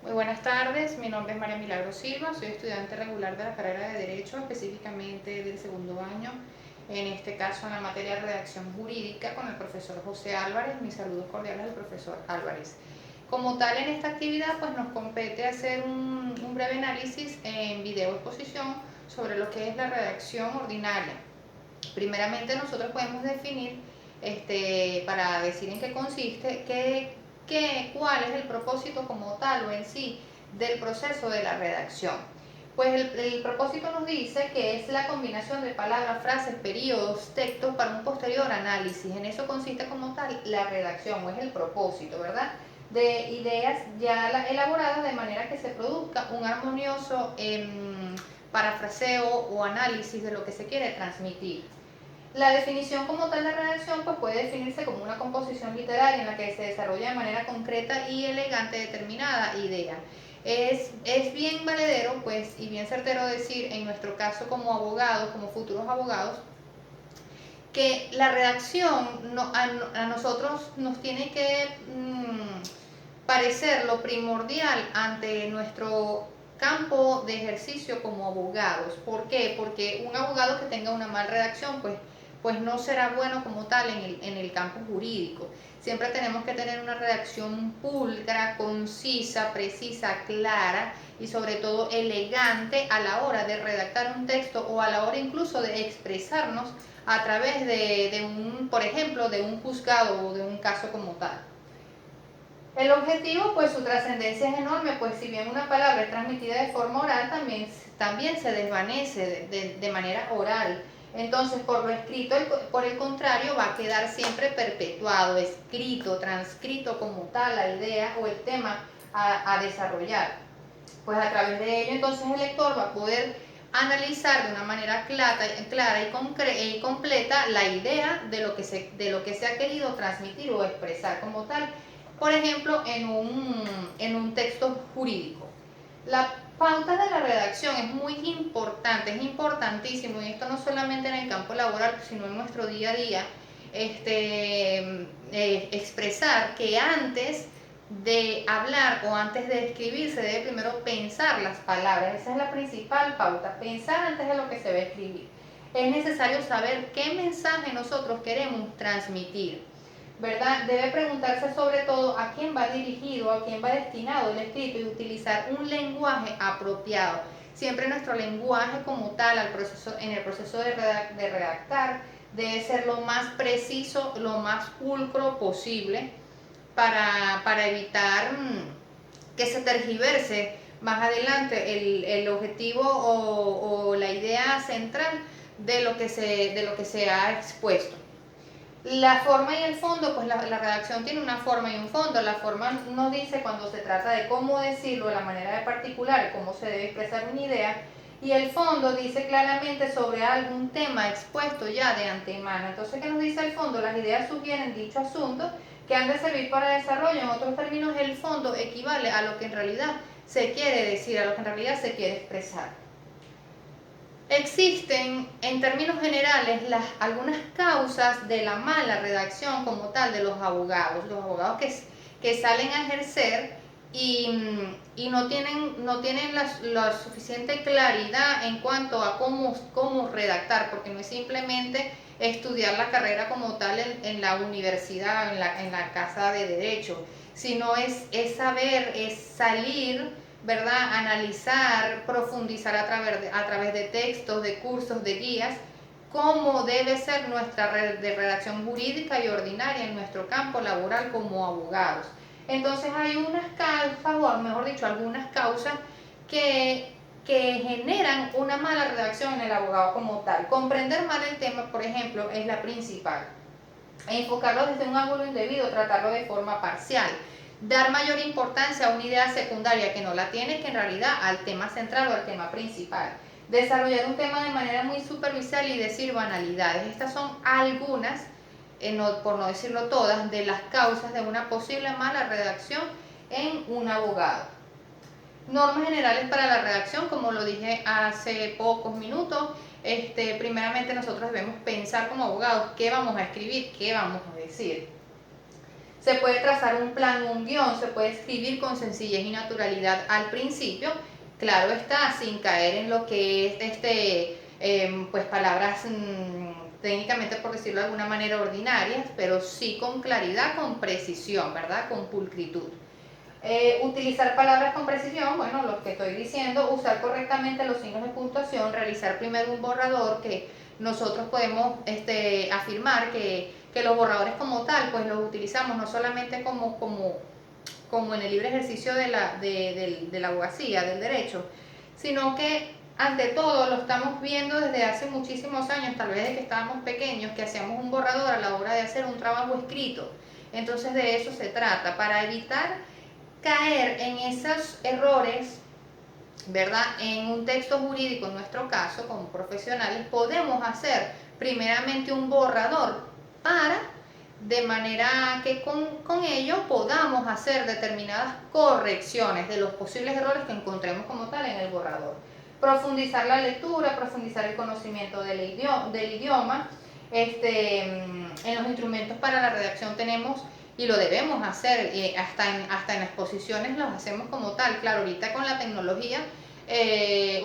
Muy buenas tardes, mi nombre es María Milagro Silva, soy estudiante regular de la carrera de Derecho, específicamente del segundo año, en este caso en la materia de redacción jurídica con el profesor José Álvarez. Mis saludos cordiales al profesor Álvarez. Como tal, en esta actividad pues nos compete hacer un breve análisis en video exposición sobre lo que es la redacción ordinaria. Primeramente nosotros podemos definir, para decir en qué consiste, cuál es el propósito como tal o en sí del proceso de la redacción. Pues el propósito nos dice que es la combinación de palabras, frases, periodos, textos para un posterior análisis. En eso consiste como tal la redacción, o es el propósito, ¿verdad? De ideas ya elaboradas de manera que se produzca un armonioso parafraseo o análisis de lo que se quiere transmitir. La definición como tal de redacción pues puede definirse como una composición literaria en la que se desarrolla de manera concreta y elegante determinada idea. Es bien valedero pues y bien certero decir en nuestro caso como abogados, como futuros abogados, que la redacción a nosotros nos tiene que parecer lo primordial ante nuestro campo de ejercicio como abogados. ¿Por qué? Porque un abogado que tenga una mala redacción, pues no será bueno como tal en el campo jurídico. Siempre tenemos que tener una redacción pulcra, concisa, precisa, clara y sobre todo elegante a la hora de redactar un texto o a la hora incluso de expresarnos a través por ejemplo, de un juzgado o de un caso como tal. El objetivo, pues su trascendencia es enorme, pues si bien una palabra es transmitida de forma oral, también se desvanece de manera oral. Entonces, por lo escrito, por el contrario, va a quedar siempre perpetuado, escrito, transcrito como tal la idea o el tema a desarrollar. Pues a través de ello, entonces el lector va a poder analizar de una manera clara y completa la idea de lo que se ha querido transmitir o expresar como tal, por ejemplo, en un texto jurídico. La pauta de la redacción es muy importante, es importantísimo, y esto no solamente en el campo laboral, sino en nuestro día a día, expresar que antes de hablar o antes de escribir se debe primero pensar las palabras. Esa es la principal pauta, pensar antes de lo que se va a escribir. Es necesario saber qué mensaje nosotros queremos transmitir, ¿verdad? Debe preguntarse sobre todo a quién va dirigido, a quién va destinado el escrito y utilizar un lenguaje apropiado. Siempre nuestro lenguaje como tal en el proceso de redactar debe ser lo más preciso, lo más pulcro posible para evitar que se tergiverse más adelante el objetivo o la idea central de lo que se ha expuesto. La forma y el fondo, pues la redacción tiene una forma y un fondo. La forma nos dice cuando se trata de cómo decirlo, la manera de particular, cómo se debe expresar una idea, y el fondo dice claramente sobre algún tema expuesto ya de antemano. Entonces, ¿qué nos dice el fondo? Las ideas sugieren dicho asunto que han de servir para desarrollo. En otros términos, el fondo equivale a lo que en realidad se quiere decir, a lo que en realidad se quiere expresar. Existen, en términos generales, algunas causas de la mala redacción como tal de los abogados que salen a ejercer y no tienen la suficiente claridad en cuanto a cómo redactar, porque no es simplemente estudiar la carrera como tal en la universidad, en la casa de derecho, sino es saber, es salir, ¿verdad? Analizar, profundizar a través de textos, de cursos, de guías, cómo debe ser nuestra red de redacción jurídica y ordinaria en nuestro campo laboral como abogados. Entonces hay unas causas, o mejor dicho, algunas causas que generan una mala redacción en el abogado como tal. Comprender mal el tema, por ejemplo, es la principal. Enfocarlo desde un ángulo indebido, tratarlo de forma parcial, dar mayor importancia a una idea secundaria que no la tiene que en realidad al tema central o al tema principal, desarrollar un tema de manera muy superficial y decir banalidades. Estas son algunas, por no decirlo todas, de las causas de una posible mala redacción en un abogado. Normas generales para la redacción, como lo dije hace pocos minutos. Primeramente nosotros debemos pensar como abogados qué vamos a escribir, qué vamos a decir. Se puede trazar un plan, un guión, se puede escribir con sencillez y naturalidad al principio, claro está, sin caer en lo que es pues palabras técnicamente, por decirlo de alguna manera, ordinarias, pero sí con claridad, con precisión, ¿verdad? Con pulcritud. Utilizar palabras con precisión, bueno, lo que estoy diciendo, usar correctamente los signos de puntuación, realizar primero un borrador que nosotros podemos afirmar que los borradores como tal, pues los utilizamos no solamente como en el libre ejercicio de la abogacía, del derecho, sino que ante todo lo estamos viendo desde hace muchísimos años, tal vez desde que estábamos pequeños, que hacíamos un borrador a la hora de hacer un trabajo escrito. Entonces de eso se trata, para evitar caer en esos errores, ¿verdad? En un texto jurídico, en nuestro caso, como profesionales, podemos hacer primeramente un borrador para, de manera que con ello podamos hacer determinadas correcciones de los posibles errores que encontremos como tal en el borrador. Profundizar la lectura, profundizar el conocimiento del idioma. En los instrumentos para la redacción tenemos y lo debemos hacer, hasta en exposiciones los hacemos como tal. Claro, ahorita con la tecnología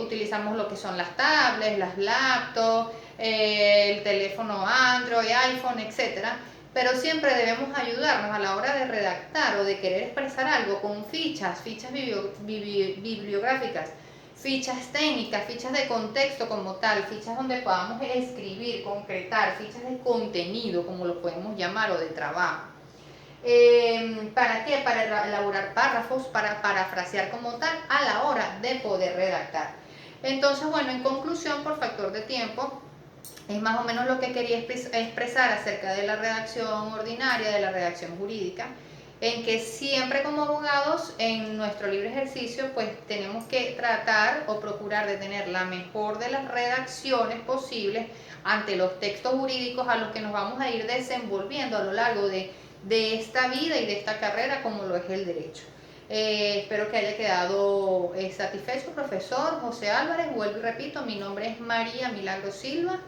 utilizamos lo que son las tablets, las laptops, el teléfono Android, iPhone, etcétera, pero siempre debemos ayudarnos a la hora de redactar o de querer expresar algo con fichas bibliográficas, fichas técnicas, fichas de contexto como tal, fichas donde podamos escribir, concretar, fichas de contenido, como lo podemos llamar, o de trabajo. ¿Para qué? Para elaborar párrafos, para parafrasear como tal a la hora de poder redactar. Entonces, bueno, en conclusión, por factor de tiempo, es más o menos lo que quería expresar acerca de la redacción ordinaria, de la redacción jurídica, en que siempre como abogados en nuestro libre ejercicio pues tenemos que tratar o procurar de tener la mejor de las redacciones posibles ante los textos jurídicos a los que nos vamos a ir desenvolviendo a lo largo de esta vida y de esta carrera como lo es el derecho. Espero que haya quedado satisfecho, profesor José Álvarez. Vuelvo y repito, mi nombre es María Milagro Silva.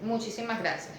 Muchísimas gracias.